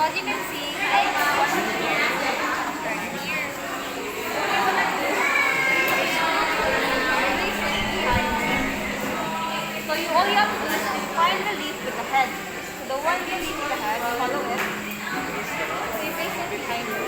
as you can see, I have here. So you all you have to do is to find the leaf with the head. So the one with the leaf with the head, follow it. So you place it behind you.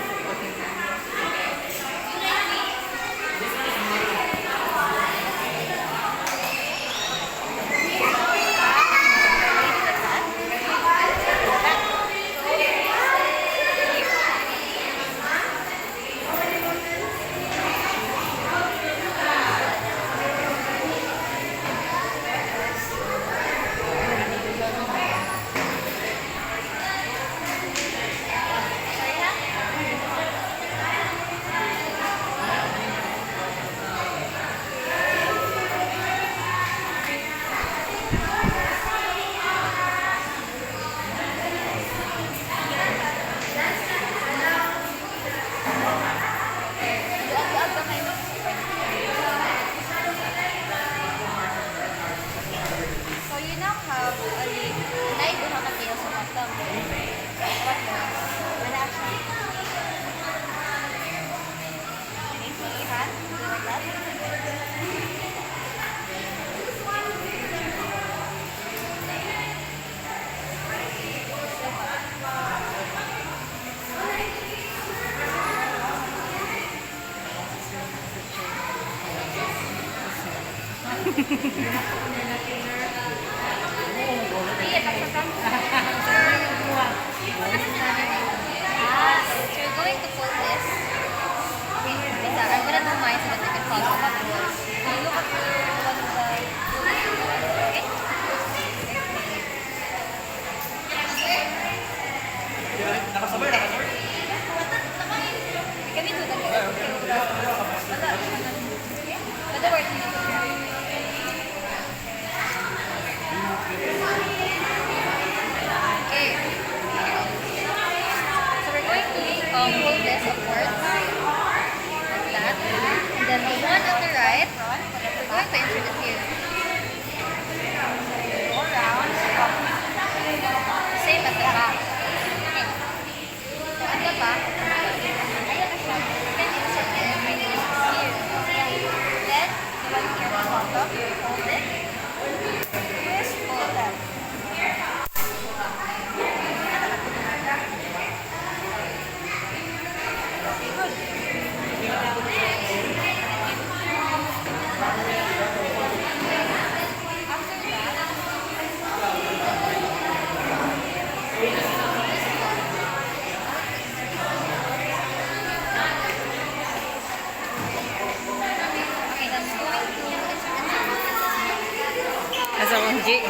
Hold this upwards, like that. And then the one on the right, we're going to insert it here. Go around, same at the back. Okay. So at the back, you can insert it here. Then, the one here on bottom, hold it, twist, hold that. Asa akong G,